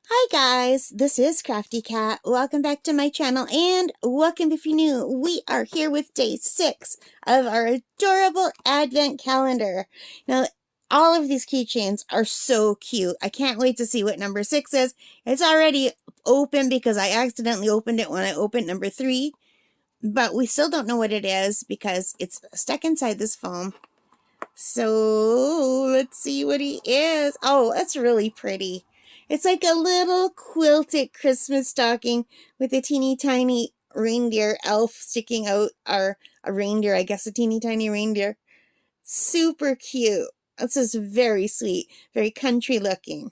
Hi guys, this is Crafty Cat. Welcome back to my channel and welcome if you're new. We are here with day 6 of our adorable advent calendar. Now, all of these keychains are so cute. I can't wait to see what number 6 is. It's already open because I accidentally opened it when I opened number 3, but we still don't know what it is because it's stuck inside this foam. So let's see what he is. Oh, that's really pretty. It's like a little quilted Christmas stocking with a teeny tiny reindeer elf sticking out, or a reindeer, I guess, a teeny tiny reindeer. Super cute. This is very sweet, very country looking.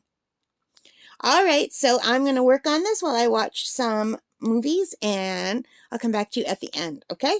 All right, so I'm going to work on this while I watch some movies, and I'll come back to you at the end, okay?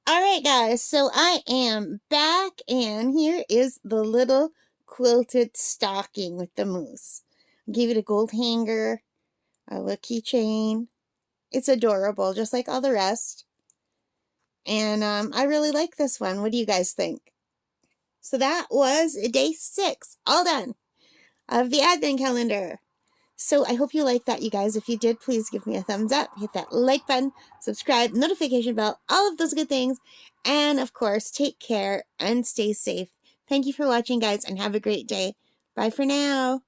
All right, guys, so I am back, and here is the little quilted stocking with the moose. I gave it a gold hanger, a little keychain. It's adorable, just like all the rest. And I really like this one. What do you guys think? So that was day 6, all done, of the advent calendar. So I hope you liked that, you guys. If you did, please give me a thumbs up, hit that like button, subscribe, notification bell, all of those good things. And of course, take care and stay safe. Thank you for watching, guys, and have a great day. Bye for now.